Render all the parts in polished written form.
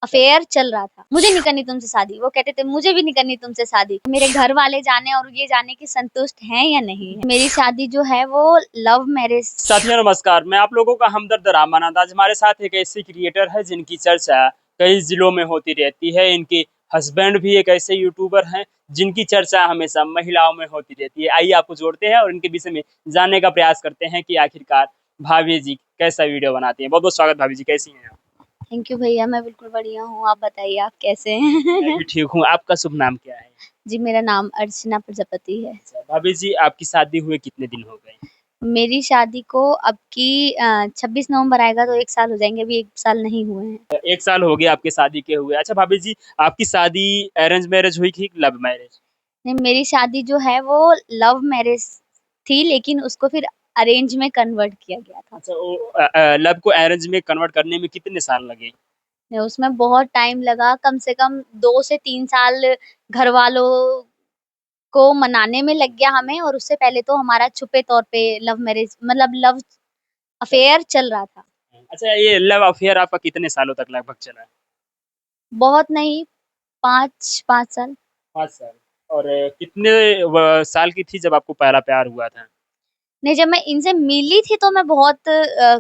Affair चल रहा था। मुझे नहीं करनी तुमसे शादी, वो कहते थे मुझे भी नहीं करनी तुमसे शादी। मेरे घर वाले जाने और ये जाने की संतुष्ट हैं या नहीं है। मेरी शादी जो है वो लव मैरिज। साथियों नमस्कार, मैं आप लोगों का हमदर्द रामानंद। आज हमारे साथ एक ऐसी क्रिएटर है जिनकी चर्चा कई जिलों में होती रहती है। इनके हस्बैंड भी एक ऐसे यूट्यूबर हैं जिनकी चर्चा हमेशा महिलाओं में होती रहती है। आइए आपको जोड़ते हैं और इनके विषय में जानने का प्रयास करते हैं कि आखिरकार भाभी जी कैसा वीडियो बनाती हैं। बहुत बहुत स्वागत भाभी जी, कैसी हैं आप? थैंक यू भैया, मैं बिल्कुल बढ़िया हूँ। आप बताइए आप कैसे मैं हैं? भी ठीक हूँ। आपका शुभ नाम क्या है? जी, मेरा नाम अर्चना प्रजापति है। अच्छा, भाभी जी आपकी शादी हुए कितने दिन हो गए? मेरी शादी को अब की 26 नवंबर आएगा तो 1 साल हो जाएंगे, अभी 1 साल नहीं हुए हैं। 1 साल हो गया आपके शादी के हुए। अच्छा भाभी जी, आपकी शादी अरेंज मैरिज हुई कि लव मैरिज? नहीं, मेरी शादी जो है वो लव मैरिज थी, लेकिन उसको फिर अरेंज में कन्वर्ट किया गया था। अच्छा, वो लव को अरेंज में कन्वर्ट करने में कितने साल लगे? उसमें बहुत टाइम लगा, कम से कम 2 से 3 साल घर वालों को मनाने में लग गया हमें, और उससे पहले तो हमारा छुपे तौर पे लव मैरिज मतलब लव अफेयर चल रहा था। अच्छा, ये लव अफेयर आपका कितने सालों तक लगभग चला है? बहुत नहीं, 5 साल। 5 साल। और कितने साल की थी जब आपको पहला प्यार हुआ था? नहीं, जब मैं इनसे मिली थी तो मैं बहुत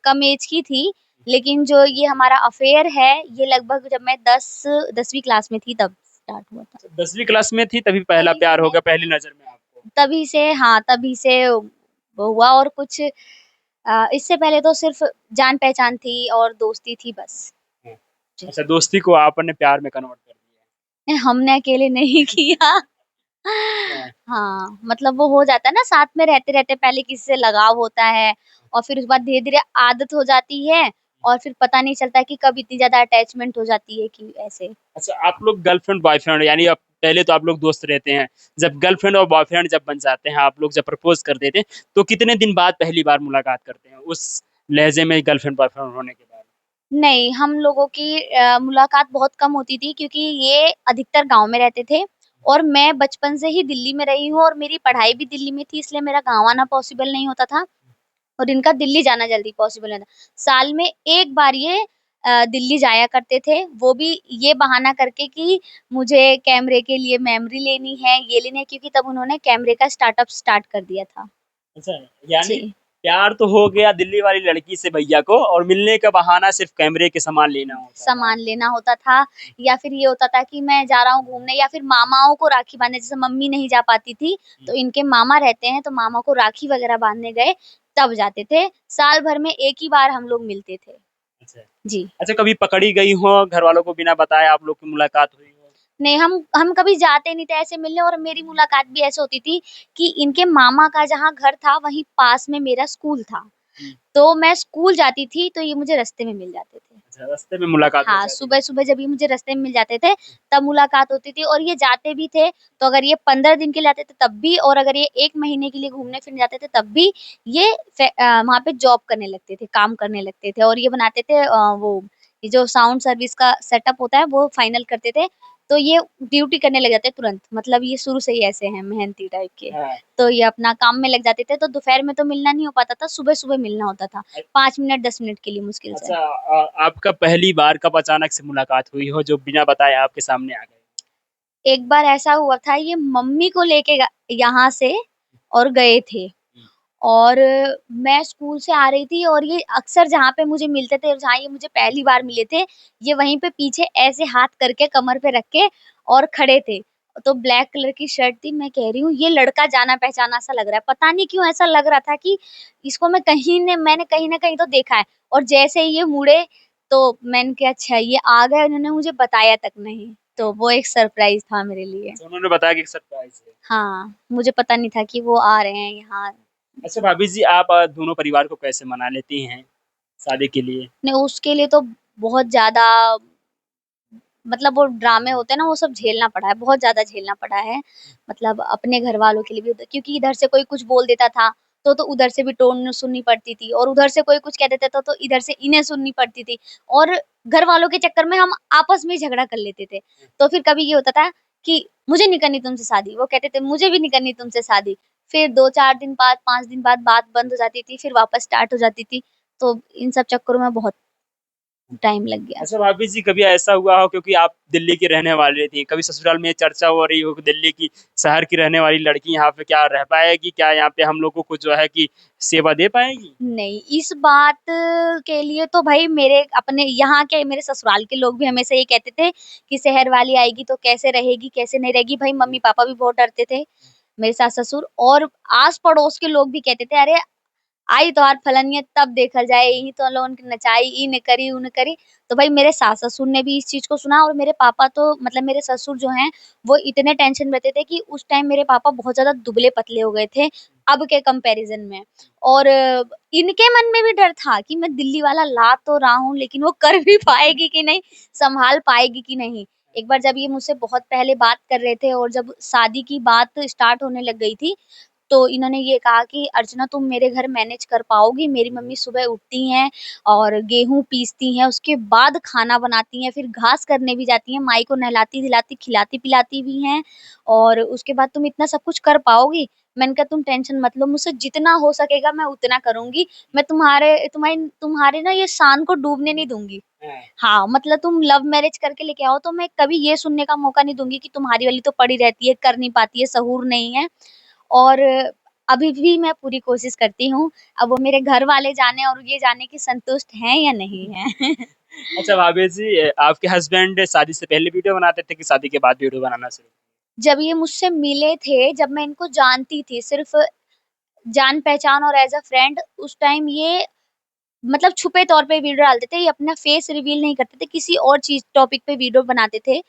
कम एज की थी, लेकिन जो ये हमारा अफेयर है ये लगभग जब मैं 10वीं क्लास में थी तब स्टार्ट हुआ था। 10वीं क्लास में थी तभी पहला तभी प्यार हो से गया पहली नजर में आपको? तभी से हाँ, तभी से वो हुआ। और कुछ इससे पहले तो सिर्फ जान पहचान थी और दोस्ती थी बस। हाँ। जी। अच्छा, दोस्ती को आपने प्यार में कन्वर्ट कर दिया? नहीं, हमने अकेले नहीं किया। हाँ। हाँ, मतलब वो हो जाता है ना, साथ में रहते-रहते पहले किसी से लगाव होता है और फिर उसके बाद धीरे-धीरे आदत हो जाती है और फिर पता नहीं चलता कि कब इतनी ज़्यादा अटैचमेंट हो जाती है कि ऐसे। अच्छा, आप लोग गर्लफ्रेंड बॉयफ्रेंड यानी अब पहले तो आप लोग दोस्त रहते हैं, जब गर्लफ्रेंड और बॉयफ्रेंड जब बन जाते हैं, आप लोग जब प्रपोज कर देते हैं, तो कितने दिन बाद पहली बार मुलाकात करते हैं उस लहजे में गर्लफ्रेंड बॉयफ्रेंड होने के बाद? नहीं, हम लोगों की मुलाकात बहुत कम होती थी क्योंकि ये अधिकतर गाँव में रहते थे और मैं बचपन से ही दिल्ली में रही हूँ और मेरी पढ़ाई भी दिल्ली में थी, इसलिए मेरा गाँव आना पॉसिबल नहीं होता था और इनका दिल्ली जाना जल्दी पॉसिबल नहीं था। साल में 1 बार ये दिल्ली जाया करते थे, वो भी ये बहाना करके कि मुझे कैमरे के लिए मेमोरी लेनी है, ये लेनी है, क्योंकि तब उन्होंने कैमरे का स्टार्टअप स्टार्ट कर दिया था। अच्छा, यानी जी। प्यार तो हो गया दिल्ली वाली लड़की से भैया को और मिलने का बहाना सिर्फ कैमरे के सामान लेना होता था। सामान लेना होता था या फिर ये होता था कि मैं जा रहा हूँ घूमने या फिर मामाओं को राखी बांधने, जैसे मम्मी नहीं जा पाती थी तो इनके मामा रहते हैं तो मामा को राखी वगैरह बांधने गए तब जाते थे। साल भर में 1 ही बार हम लोग मिलते थे। अच्छा। जी। अच्छा, कभी पकड़ी गई हो घर वालों को बिना बताए आप लोग की मुलाकात हुई हो? नहीं, हम कभी जाते नहीं थे ऐसे मिलने, और मेरी मुलाकात भी ऐसे होती थी कि इनके मामा का जहाँ घर था वहीं पास में मेरा स्कूल था। हुँ। तो मैं स्कूल जाती थी तो ये मुझे रास्ते में मिल जाते थे। अच्छा, रास्ते में मुलाकात हो हाँ, जाती थी। सुबह-सुबह जब ये मुझे रास्ते में मिल जाते थे, तब मुलाकात होती थी और ये जाते भी थे, तो अगर ये 15 दिन के लिए आते थे तब भी, और अगर ये 1 महीने के लिए घूमने-फिरने जाते थे तब भी ये वहाँ पे जॉब करने लगते थे, काम करने लगते थे और ये बनाते थे वो ये जो साउंड सर्विस का सेटअप होता है वो फाइनल करते थे, तो ये ड्यूटी करने लग जाते तुरंत। मतलब ये शुरू से ही ऐसे हैं मेहनती टाइप के। हाँ। तो ये अपना काम में लग जाते थे, तो दोपहर में तो मिलना नहीं हो पाता था, सुबह-सुबह मिलना होता था, 5 मिनट 10 मिनट के लिए मुश्किल से। अच्छा, आपका पहली बार कब अचानक से मुलाकात हुई हो जो बिना बताए आपके सामने आ गए? एक बार ऐसा हुआ था, ये मम्मी को लेके यहाँ से और गए थे हुँ। और मैं स्कूल से आ रही थी और ये अक्सर जहाँ पे मुझे मिलते थे और जहाँ ये मुझे पहली बार मिले थे, ये वहीं पे पीछे ऐसे हाथ करके कमर पे रख के और खड़े थे। तो ब्लैक कलर की शर्ट थी, मैं कह रही हूँ ये लड़का जाना-पहचाना सा लग रहा है। पता नहीं क्यों ऐसा लग रहा था कि इसको मैंने कहीं न कहीं तो देखा है, और जैसे ही ये मुड़े तो मैंने कहा अच्छा ये आ गए, उन्होंने मुझे बताया तक नहीं। तो वो एक सरप्राइज़ था मेरे लिए। अच्छा, उन्होंने बताया कि सरप्राइज़ है। हाँ, मुझे पता नहीं था कि वो आ रहे हैं यहाँ। अच्छा भाभी जी, आप दोनों परिवार को कैसे मना लेती हैं शादी के लिए? नहीं, उसके लिए तो बहुत ज़्यादा, मतलब वो ड्रामे होते हैं ना, वो सब झेलना पड़ा है, बहुत ज़्यादा झेलना पड़ा है। मतलब अपने घरवालों के लिए भी, क्योंकि इधर से कोई कुछ बोल देता था, तो उधर से भी टोन सुननी पड़ती थी और उधर से कोई कुछ कह देता था, तो इधर से इन्हें सुननी पड़ती थी और घरवालों के चक्कर में हम आपस में ही झगड़ा कर लेते थे। तो फिर कभी ये होता था कि मुझे नहीं करनी तुमसे शादी, वो कहते थे मुझे भी नहीं करनी तुमसे शादी। फिर 2-4 दिन बाद, 5 दिन बाद बात बंद हो जाती थी, फिर वापस स्टार्ट हो जाती थी। तो इन सब चक्करों में बहुत टाइम लग गया। अच्छा भाभी जी, कभी ऐसा हुआ हो, क्योंकि आप दिल्ली की रहने वाली थी, कभी ससुराल में चर्चा हो रही हो कि दिल्ली की शहर की रहने वाली लड़की यहाँ पे क्या रह पाएगी, क्या यहाँ पे हम लोगों को जो है कि सेवा दे पाएगी? नहीं, इस बात के लिए तो भाई मेरे अपने यहाँ के मेरे ससुराल के लोग भी हमेशा ये कहते थे कि शहर वाली आएगी तो कैसे रहेगी, कैसे नहीं रहेगी। भाई मम्मी-पापा भी बहुत डरते थे, मेरे सास-ससुर, और आस-पड़ोस के लोग भी कहते थे, "अरे! आई तोहार फलनिया तब देखल जाए, यही तो लोगन के नचाई, ई ने करी, ऊ ने करी।" तो भाई मेरे सास-ससुर ने भी इस चीज़ को सुना, और मेरे पापा तो मतलब मेरे ससुर जो हैं, वो इतने टेंशन में रहते थे कि उस टाइम मेरे पापा बहुत ज़्यादा दुबले-पतले हो गए थे, अब के कंपैरिज़न में। और इनके मन में भी डर था कि मैं दिल्ली वाला ला तो रहा हूँ, लेकिन वो कर भी पाएगी कि नहीं, सँभाल पाएगी कि नहीं। एक बार जब ये मुझसे बहुत पहले बात कर रहे थे और जब शादी की बात स्टार्ट होने लग गई थी, तो इन्होंने ये कहा कि अर्चना तुम मेरे घर मैनेज कर पाओगी? मेरी मम्मी सुबह उठती हैं और गेहूँ पीसती हैं, उसके बाद खाना बनाती हैं, फिर घास करने भी जाती हैं, माई को नहलाती-धुलाती, खिलाती-पिलाती भी हैं, और उसके बाद तुम इतना सब कुछ कर पाओगी? मैंने कहा तुम टेंशन मत लो, मुझसे जितना हो सकेगा मैं उतना करूँगी। मैं तुम्हारे ना ये शान को डूबने नहीं दूँगी। हाँ, मतलब तुम लव मैरिज करके लेके आओ तो मैं कभी ये सुनने का मौका नहीं दूँगी कि तुम्हारी वाली तो पड़ी रहती है, कर नहीं पाती है, सहूर नहीं है। और अभी भी मैं पूरी कोशिश करती हूँ। अब वो मेरे घर वाले जाने और ये जाने कि संतुष्ट हैं या नहीं हैं। अच्छा भाभी जी, आपके हस्बैंड शादी से पहले वीडियो बनाते थे कि शादी के बाद वीडियो बनाना शुरू? जब ये मुझसे मिले थे, जब मैं इनको जानती थी, सिर्फ़ जान-पहचान और एज़ अ फ्रेंड, उस टाइम ये मतलब छुपे तौर पे वीडियो डालते थे, ये अपना फेस रिवील नहीं करते थे, किसी और चीज़ टॉपिक पे वीडियो बनाते थे।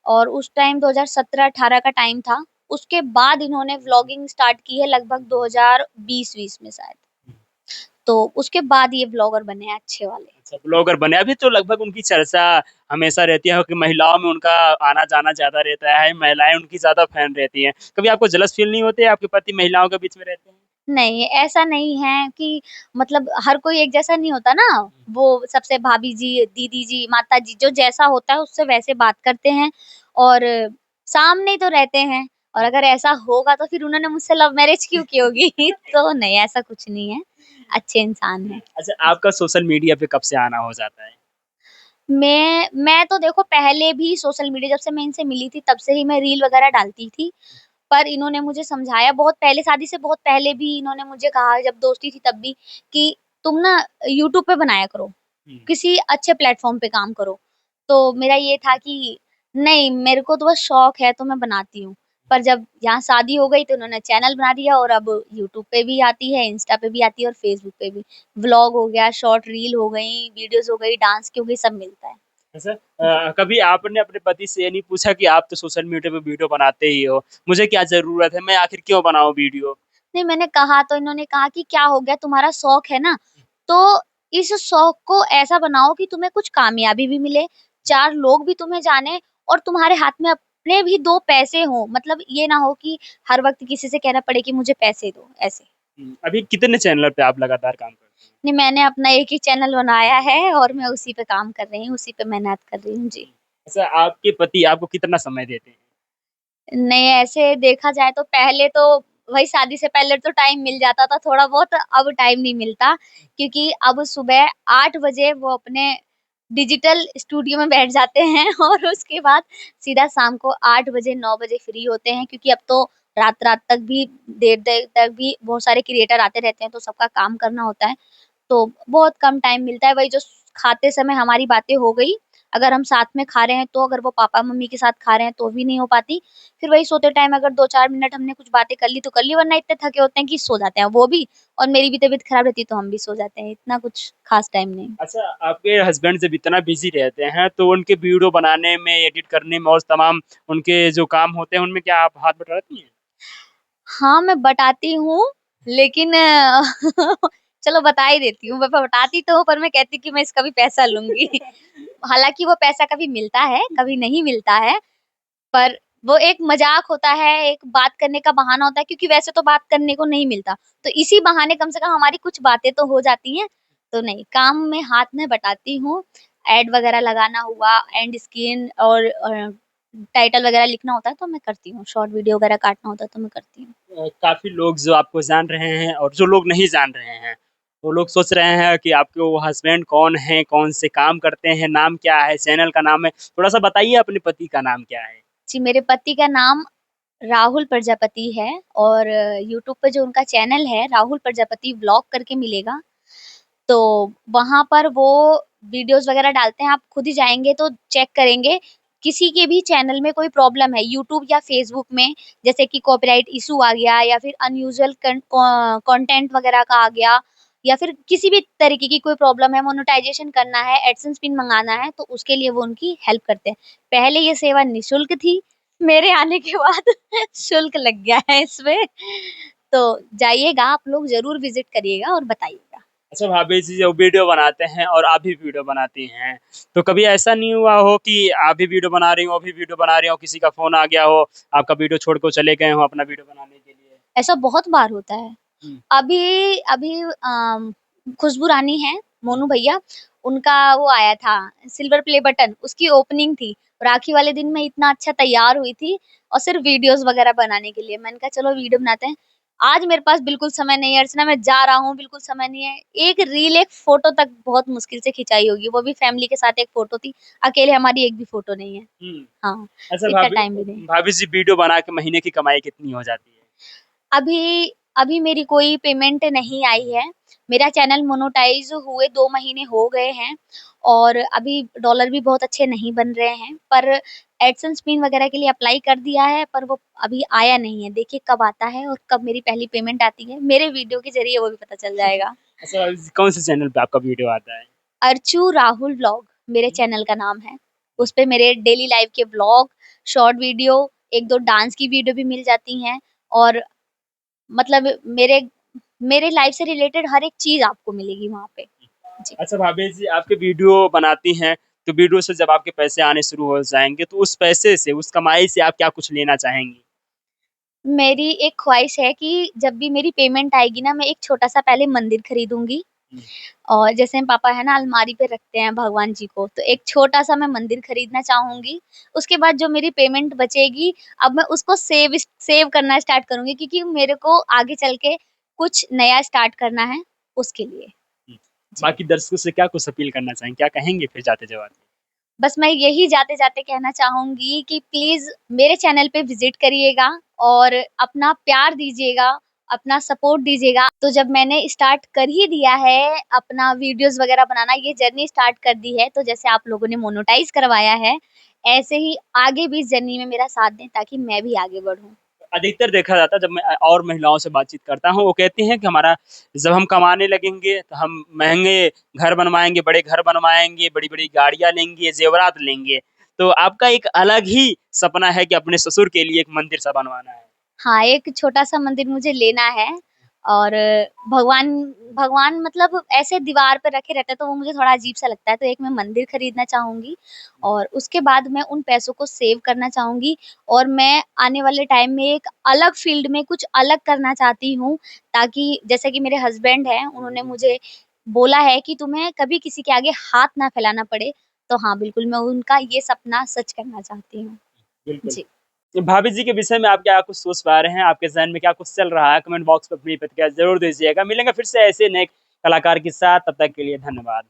और उस टाइम 2017-18 का टाइम था। उसके बाद इन्होंने व्लॉगिंग स्टार्ट की है लगभग 2020-20 में शायद। तो उसके बाद ये व्लॉगर बने हैं अच्छे वाले। अच्छा, ब्लॉगर बने। अभी तो लगभग उनकी चर्चा हमेशा रहती है कि महिलाओं में उनका आना-जाना ज़्यादा रहता है, महिलाएँ उनकी ज़्यादा फैन रहती हैं। कभी आपको जेलस फ़ील नहीं होते, आपके पति महिलाओं के बीच में रहते हैं? नहीं, ऐसा नहीं है कि मतलब हर कोई एक जैसा नहीं होता ना, वो सबसे भाभी जी, दीदी जी, माता जी, जो जैसा होता है उससे वैसे बात करते हैं, और सामने ही तो रहते हैं। और अगर ऐसा होगा तो फिर उन्होंने मुझसे लव मैरिज क्यों की होगी? तो नहीं, ऐसा कुछ नहीं है, अच्छे इंसान हैं। अच्छा, आपका सोशल मीडिया पे कब से आना हो जाता है? मैं तो देखो पहले भी सोशल मीडिया, जब से मैं इनसे मिली थी तब से ही मैं रील वगैरह डालती थी। पर इन्होंने मुझे समझाया बहुत पहले, शादी से बहुत पहले भी इन्होंने मुझे कहा, जब दोस्ती थी तब भी, कि तुम ना यूट्यूब पे बनाया करो, हुँ। किसी अच्छे प्लेटफ़ॉर्म पे काम करो। तो मेरा ये था कि नहीं, मेरे को तो बस शौक है तो मैं बनाती हूँ। पर जब यहाँ शादी हो गई तो उन्होंने चैनल बना दिया, और अब यूट्यूब पे भी आती है, इंस्टा पे भी आती है और फ़ेसबुक पे भी। व्लॉग हो गया, शॉर्ट रील हो गई, वीडियोज़ हो गई, डांस की हो गई, सब मिलता है। अच्छा, जी। कभी आपने अपने पति से ये नहीं पूछा कि आप तो सोशल मीडिया पे वीडियो बनाते ही हो, मुझे क्या ज़रूरत है, मैं आखिर क्यों बनाऊँ वीडियो? नहीं, मैंने कहा तो इन्होंने कहा कि क्या हो गया, तुम्हारा शौक है ना, तो इस शौक को ऐसा बनाओ कि तुम्हें कुछ कामयाबी भी मिले, 4 लोग भी तुम्हें जानें, और तुम्हारे हाथ में अपने भी 2 पैसे हों। मतलब ये ना हो कि हर वक़्त किसी से कहना पड़े कि मुझे पैसे दो, ऐसे। अभी कितने चैनल पे आप लगातार काम करते हैं? नहीं, मैंने अपना एक ही चैनल बनाया है और मैं उसी पे काम कर रही हूँ, उसी पे मेहनत कर रही हूँ। जी। अच्छा, आपके पति आपको कितना समय देते हैं? नहीं, ऐसे देखा जाए तो पहले तो वही शादी से पहले तो टाइम मिल जाता था थोड़ा बहुत, अब टाइम नहीं मिलता, क्योंकि अब सुबह 8 बजे वो अपने डिजिटल स्टूडियो में बैठ जाते हैं और उसके बाद सीधा शाम को 8 बजे 9 बजे फ्री होते हैं, क्योंकि अब तो रात-रात तक भी, देर-देर तक भी बहुत सारे क्रिएटर आते रहते हैं, तो सबका काम करना होता है। तो बहुत कम टाइम मिलता है, वही जो खाते समय हमारी बातें हो गई, अगर हम साथ में खा रहे हैं तो, अगर वो पापा-मम्मी के साथ खा रहे हैं तो भी नहीं हो पाती। फिर वही सोते टाइम अगर 2-4 मिनट हमने कुछ बातें कर ली तो कर ली, वरना इतने थके होते हैं कि सो जाते हैं वो भी, और मेरी भी तबीयत खराब रहती है तो हम भी सो जाते हैं, इतना कुछ खास टाइम नहीं। अच्छा, आपके हस्बैंड जब इतना बिज़ी रहते हैं, तो उनके वीडियो बनाने में, एडिट करने में और तमाम उनके जो काम होते हैं, उनमें क्या आप हाथ बटाती हैं? हाँ, मैं बटाती हूँ, लेकिन चलो बता ही देती हूँ। मैं बटाती तो हूँ, पर मैं कहती कि मैं इसका भी पैसा लूँगी। हालाँकि वो पैसा कभी मिलता है, कभी नहीं मिलता है, पर वो एक मज़ाक होता है, एक बात करने का बहाना होता है, क्योंकि वैसे तो बात करने को नहीं मिलता। तो इसी बहाने कम से कम हमारी कुछ बातें तो हो जाती हैं। तो नहीं, काम में हाथ मैं बटाती हूँ, ऐड वगैरह लगाना हुआ, एंड स्क्रीन और टाइटल वगैरह लिखना होता है तो मैं करती हूँ, शॉर्ट वीडियो वगैरह काटना होता है तो मैं करती हूँ। काफ़ी लोग जो आपको जान रहे हैं और जो लोग नहीं जान रहे हैं, वो लोग सोच रहे हैं कि आपके वो हस्बैंड कौन है, कौन से काम करते हैं, नाम क्या है, चैनल का नाम है, थोड़ा सा बताइए अपने पति का नाम क्या है। जी, मेरे पति का नाम राहुल प्रजापति है और यूट्यूब पे जो उनका चैनल है राहुल प्रजापति व्लॉग करके मिलेगा। तो वहां पर वो वीडियोस वगैरह डालते हैं, आप खुद ही जाएंगे तो चेक करेंगे। किसी के भी चैनल में कोई प्रॉब्लम है यूट्यूब या फेसबुक में, जैसे कि कॉपीराइट इशू आ गया या फिर अनयूजुअल कंटेंट वगैरह का आ गया, या फिर किसी भी तरीके की कोई प्रॉब्लम है, मोनेटाइजेशन करना है, एडसेंस पिन मंगाना है, तो उसके लिए वो उनकी हेल्प करते हैं। पहले ये सेवा निशुल्क थी, मेरे आने के बाद शुल्क लग गया है इसमें। तो जाइएगा, आप लोग जरूर विजिट करिएगा और बताइएगा। अच्छा भाभी जी, जो वीडियो बनाते हैं और आप भी वीडियो बनाती हैं, तो कभी ऐसा नहीं हुआ हो कि आप भी वीडियो बना रही हो, वो भी वीडियो बना रही हो, किसी का फोन आ गया हो, आपका वीडियो छोड़ कर चले गए हो अपना वीडियो बनाने के लिए? ऐसा बहुत बार होता है। हम्म। अभी अभी खुशबू रानी है, मोनू भैया, उनका वो आया था सिल्वर प्ले बटन, उसकी ओपनिंग थी। राखी वाले दिन मैं इतना अच्छा तैयार हुई थी और सिर्फ वीडियोस वगैरह बनाने के लिए। मैंने कहा चलो वीडियो बनाते हैं। आज मेरे पास बिल्कुल समय नहीं है अर्चना, मैं जा रहा हूँ, बिल्कुल समय नहीं है। एक रील, एक फोटो तक बहुत मुश्किल से खिंचाई होगी, वो भी फैमिली के साथ एक फोटो थी। अकेले हमारी एक भी फोटो नहीं है। हम्म। हाँ, अच्छा इतना भाभी, टाइम भी नहीं। भाभी जी वीडियो बना के महीने की कमाई कितनी हो जाती है? अभी अभी मेरी कोई पेमेंट नहीं आई है। मेरा चैनल मोनेटाइज हुए 2 महीने हो गए हैं और अभी डॉलर भी बहुत अच्छे नहीं बन रहे हैं, पर एडसेंस पिन वगैरह के लिए अप्लाई कर दिया है, पर वो अभी आया नहीं है। देखिए कब आता है और कब मेरी पहली पेमेंट आती है। मेरे वीडियो के ज़रिए वो भी पता चल जाएगा। अच्छा भाभी जी, कौन से चैनल पे आपका वीडियो आता है? अर्चू राहुल व्लॉग मेरे चैनल का नाम है। उसपे मेरे डेली लाइफ के व्लॉग, शॉर्ट वीडियो, 1-2 डांस की वीडियो भी मिल जाती हैं और मतलब मेरे मेरे लाइफ से रिलेटेड हर एक चीज़ आपको मिलेगी वहाँ पे। जी। अच्छा भाभी जी, आपके वीडियो बनाती हैं, तो वीडियो से जब आपके पैसे आने शुरू हो जाएंगे, तो उस पैसे से, उस कमाई से आप क्या कुछ लेना चाहेंगी? मेरी एक ख्वाहिश है कि जब भी मेरी पेमेंट आएगी ना, मैं एक छोटा-सा पहले मंदिर खरीदूँगी हम्म। और जैसे पापा है ना अलमारी पे रखते हैं भगवान जी को, तो एक छोटा-सा मैं मंदिर खरीदना चाहूँगी। उसके बाद जो मेरी पेमेंट बचेगी, अब मैं उसको सेव करना स्टार्ट करूँगी, क्योंकि मेरे को आगे चल के कुछ नया स्टार्ट करना है, उसके लिए। हम्म। जी। बाकी दर्शकों से क्या कुछ अपील करना चाहेंगे, क्या कहेंगे फिर जाते जाते? बस मैं यही जाते-जाते कहना चाहूँगी कि प्लीज़ मेरे चैनल पे विज़िट करिएगा और अपना प्यार दीजिएगा, अपना सपोर्ट दीजिएगा। तो जब मैंने स्टार्ट कर ही दिया है अपना वीडियोज़ वग़ैरह बनाना, ये जर्नी स्टार्ट कर दी है, तो जैसे आप लोगों ने मोनेटाइज़ करवाया है, ऐसे ही आगे भी इस जर्नी में मेरा साथ दें ताकि मैं भी आगे बढ़ूँ। अधिकतर देखा जाता है, जब मैं और महिलाओं से बातचीत करता हूँ, वो कहती हैं कि हमारा जब हम कमाने लगेंगे तो हम महंगे घर बनवाएंगे, बड़े घर बनवाएंगे, बड़ी बड़ी गाड़ियां लेंगे, जेवरात लेंगे। तो आपका एक अलग ही सपना है कि अपने ससुर के लिए एक मंदिर सा बनवाना है। हाँ, एक छोटा-सा मंदिर मुझे लेना है और भगवान भगवान मतलब ऐसे दीवार पे रखे रहते हैं तो वो मुझे थोड़ा अजीब-सा लगता है, तो एक मैं मंदिर खरीदना चाहूँगी और उसके बाद मैं उन पैसों को सेव करना चाहूँगी और मैं आने वाले टाइम में एक अलग फ़ील्ड में कुछ अलग करना चाहती हूँ, ताकि जैसे कि मेरे हस्बैंड हैं, उन्होंने मुझे बोला है कि तुम्हें कभी किसी के आगे हाथ ना फैलाना पड़े, तो हाँ, बिल्कुल मैं उनका ये सपना सच करना चाहती हूँ। बिल्कुल। जी। भाभी जी के विषय में आप क्या कुछ सोच पा रहे हैं, आपके जहन में क्या कुछ चल रहा है, कमेंट बॉक्स में अपनी प्रतिक्रिया जरूर दीजिएगा। मिलेंगे फिर से ऐसे नए कलाकार के साथ, तब तक के लिए धन्यवाद।